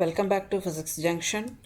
Welcome back to Physics Junction.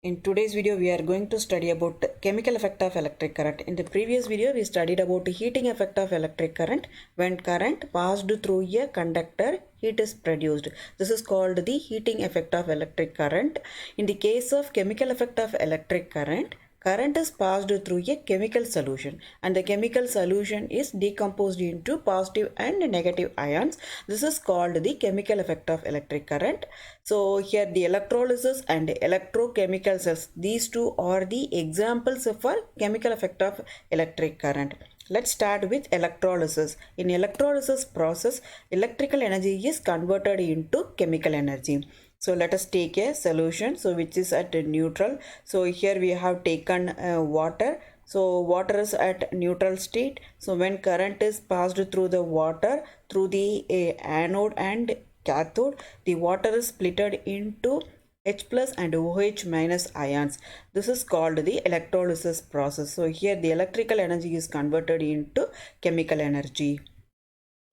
In today's video, we are going to study about chemical effect of electric current. In the previous video, we studied about heating effect of electric current. When current passed through a conductor, heat is produced. This is called the heating effect of electric current. In the case of chemical effect of electric current, current is passed through a chemical solution and the chemical solution is decomposed into positive and negative ions. This is called the chemical effect of electric current. So here the electrolysis and electrochemical cells, these two are the examples for chemical effect of electric current. Let's start with electrolysis. In electrolysis process, electrical energy is converted into chemical energy. So let us take a solution which is at neutral. So here we have taken water. So water is at neutral state. So when current is passed through the water through the anode and cathode, the water is splitted into H plus and OH minus ions. This is called the electrolysis process. So here the electrical energy is converted into chemical energy.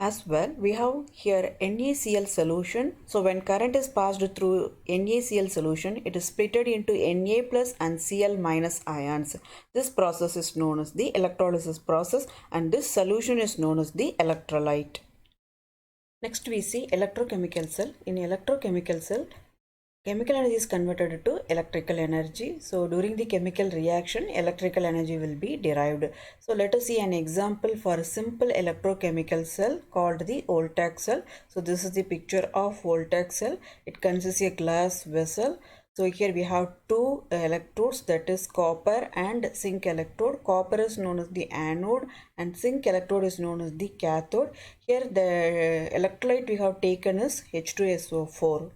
As well, we have here NaCl solution. So when current is passed through NaCl solution, it is splitted into Na plus and Cl minus ions. This process is known as the electrolysis process and this solution is known as the electrolyte. Next we see electrochemical cell. In electrochemical cell, chemical energy is converted to electrical energy. So during the chemical reaction, electrical energy will be derived. So let us see an example for a simple electrochemical cell called the Voltaic cell. So this is the picture of Voltaic cell. It consists of a glass vessel. So here we have two electrodes, that is copper and zinc electrode. Copper is known as the anode and zinc electrode is known as the cathode. Here the electrolyte we have taken is H2SO4.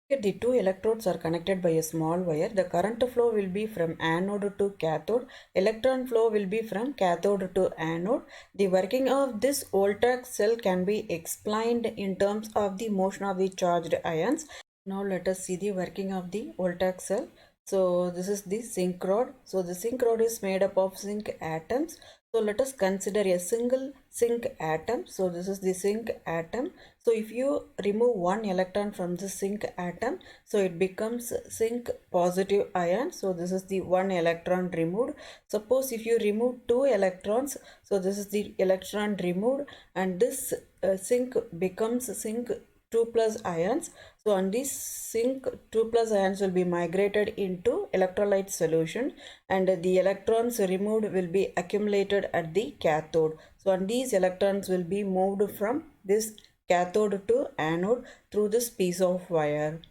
Here the two electrodes are connected by a small wire. The current flow will be from anode to cathode. Electron flow will be from cathode to anode. The working of this Voltaic cell can be explained in terms of the motion of the charged ions. Now let us see the working of the Voltaic cell. So this is the zinc rod. So the zinc rod is made up of zinc atoms. So let us consider a single zinc atom. So this is the zinc atom. So if you remove one electron from the zinc atom, so it becomes zinc positive ion. So this is the one electron removed. Suppose if you remove two electrons, so this is the electron removed and this zinc becomes zinc 2 plus ions. So on this zinc 2 plus ions will be migrated into electrolyte solution and the electrons removed will be accumulated at the cathode. So on these electrons will be moved from this cathode to anode through this piece of wire.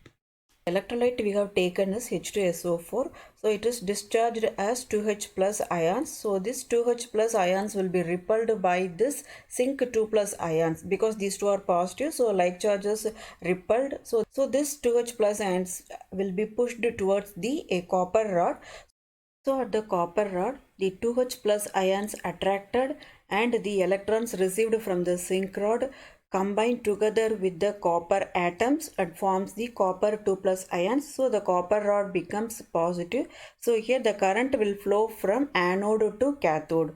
Electrolyte we have taken is H2SO4. So it is discharged as 2H plus ions. So this 2H plus ions will be repelled by this zinc 2 plus ions because these two are positive. So like charges repelled. So this 2H plus ions will be pushed towards the copper rod. So at the copper rod, the 2H plus ions attracted and the electrons received from the zinc rod combine together with the copper atoms and forms the copper 2 plus ions. So the copper rod becomes positive. So here the current will flow from anode to cathode.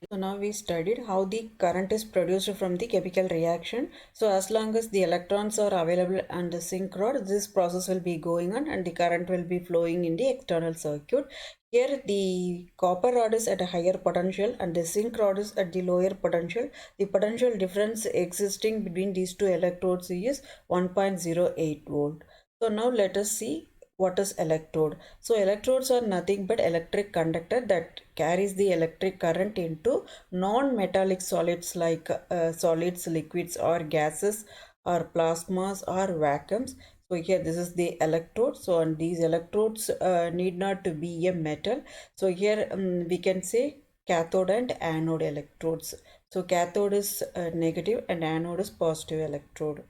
So now we studied how the current is produced from the chemical reaction. So as long as the electrons are available on the zinc rod, this process will be going on and the current will be flowing in the external circuit. Here the copper rod is at a higher potential and the zinc rod is at the lower potential. The potential difference existing between these two electrodes is 1.08 volt. So now let us see what is electrode. So electrodes are nothing but electric conductor that carries the electric current into non-metallic solids like solids, liquids or gases or plasmas or vacuums. So here this is the electrode. So on these electrodes need not to be a metal. So here we can say cathode and anode electrodes. So cathode is negative and anode is positive electrode.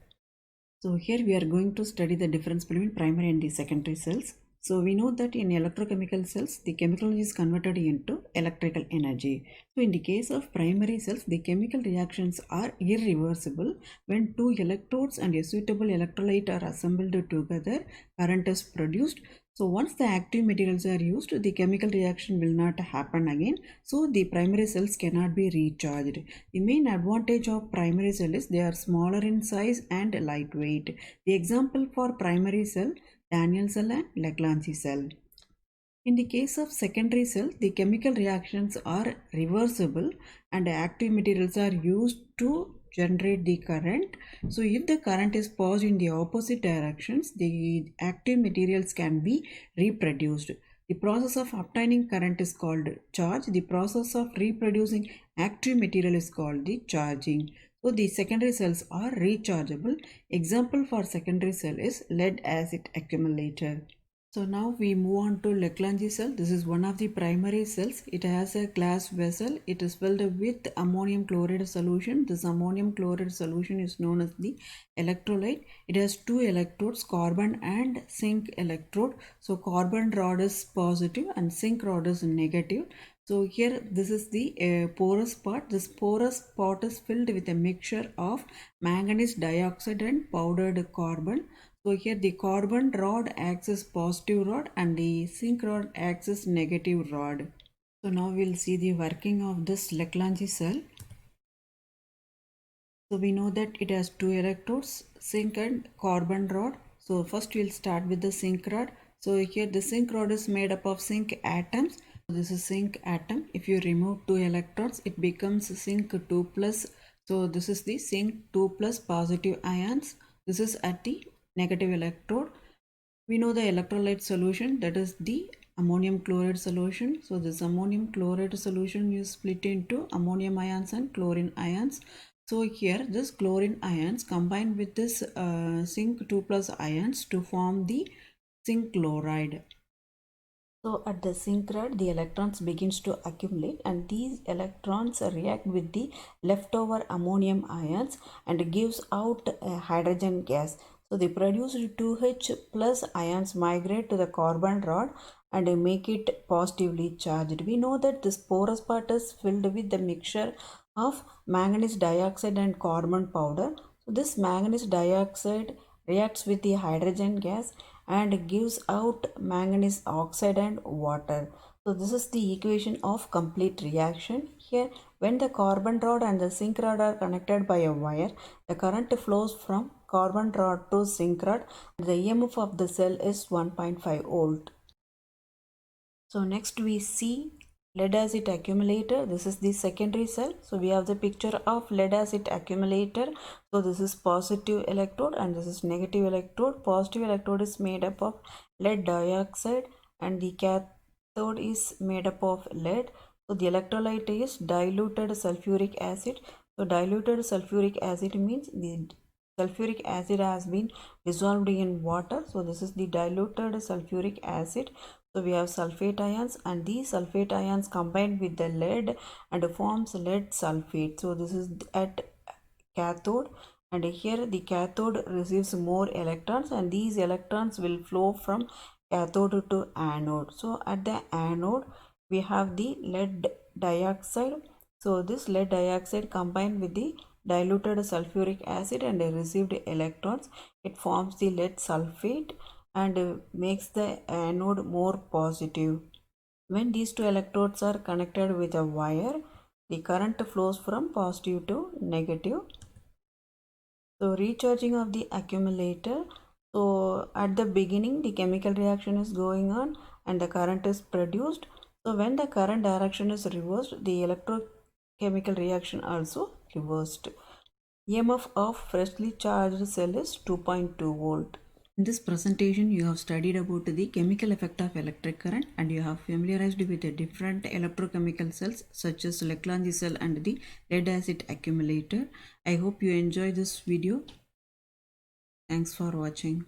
So here we are going to study the difference between primary and the secondary cells. So we know that in electrochemical cells, the chemical energy is converted into electrical energy. So in the case of primary cells, the chemical reactions are irreversible. When two electrodes and a suitable electrolyte are assembled together, current is produced. So once the active materials are used, the chemical reaction will not happen again. So the primary cells cannot be recharged. The main advantage of primary cell is they are smaller in size and lightweight. The example for primary cell, Daniell cell and Leclanché cell. In the case of secondary cell, the chemical reactions are reversible and active materials are used to generate the current. So if the current is passed in the opposite directions, the active materials can be reproduced. The process of obtaining current is called charge. The process of reproducing active material is called the charging. So the secondary cells are rechargeable. Example for secondary cell is lead acid accumulator. So now we move on to Leclanché cell. This is one of the primary cells. It has a glass vessel. It is filled with ammonium chloride solution. This ammonium chloride solution is known as the electrolyte. It has two electrodes, carbon and zinc electrode. So carbon rod is positive and zinc rod is negative. So here this is the porous part. This porous part is filled with a mixture of manganese dioxide and powdered carbon. So here the carbon rod acts as positive rod and the zinc rod acts as negative rod. So now we'll see the working of this Leclanché cell. So we know that it has two electrodes, zinc and carbon rod. So first we'll start with the zinc rod. So here the zinc rod is made up of zinc atoms. So this is zinc atom. If you remove two electrons, it becomes zinc 2 plus. So this is the zinc 2 plus positive ions. This is at the negative electrode. We know the electrolyte solution, that is the ammonium chloride solution. So this ammonium chloride solution is split into ammonium ions and chlorine ions. So here this chlorine ions combine with this zinc 2 plus ions to form the zinc chloride. So at the zinc rod, the electrons begins to accumulate and these electrons react with the leftover ammonium ions and gives out a hydrogen gas. So the produced 2H plus ions migrate to the carbon rod and make it positively charged. We know that this porous part is filled with the mixture of manganese dioxide and carbon powder. So this manganese dioxide reacts with the hydrogen gas and gives out manganese oxide and water. So this is the equation of complete reaction. Here when the carbon rod and the zinc rod are connected by a wire, the current flows from carbon rod to zinc rod. The EMF of the cell is 1.5 volt. So next we see lead acid accumulator. This is the secondary cell. So we have the picture of lead acid accumulator. So this is positive electrode and this is negative electrode. Positive electrode is made up of lead dioxide and the cathode is made up of lead. So the electrolyte is diluted sulfuric acid. So diluted sulfuric acid means the sulfuric acid has been dissolved in water. So this is the diluted sulfuric acid. So we have sulfate ions and these sulfate ions combine with the lead and forms lead sulfate. So this is at cathode and here the cathode receives more electrons and these electrons will flow from cathode to anode. So at the anode we have the lead dioxide. So this lead dioxide combined with the diluted sulfuric acid and received electrons, it forms the lead sulfate and makes the anode more positive. When these two electrodes are connected with a wire, the current flows from positive to negative. So recharging of the accumulator. So at the beginning the chemical reaction is going on and the current is produced. So when the current direction is reversed, the electrochemical reaction also reversed. EMF of freshly charged cell is 2.2 volt. In this presentation, you have studied about the chemical effect of electric current and you have familiarized with the different electrochemical cells such as Leclanché cell and the lead acid accumulator. I hope you enjoy this video. Thanks for watching.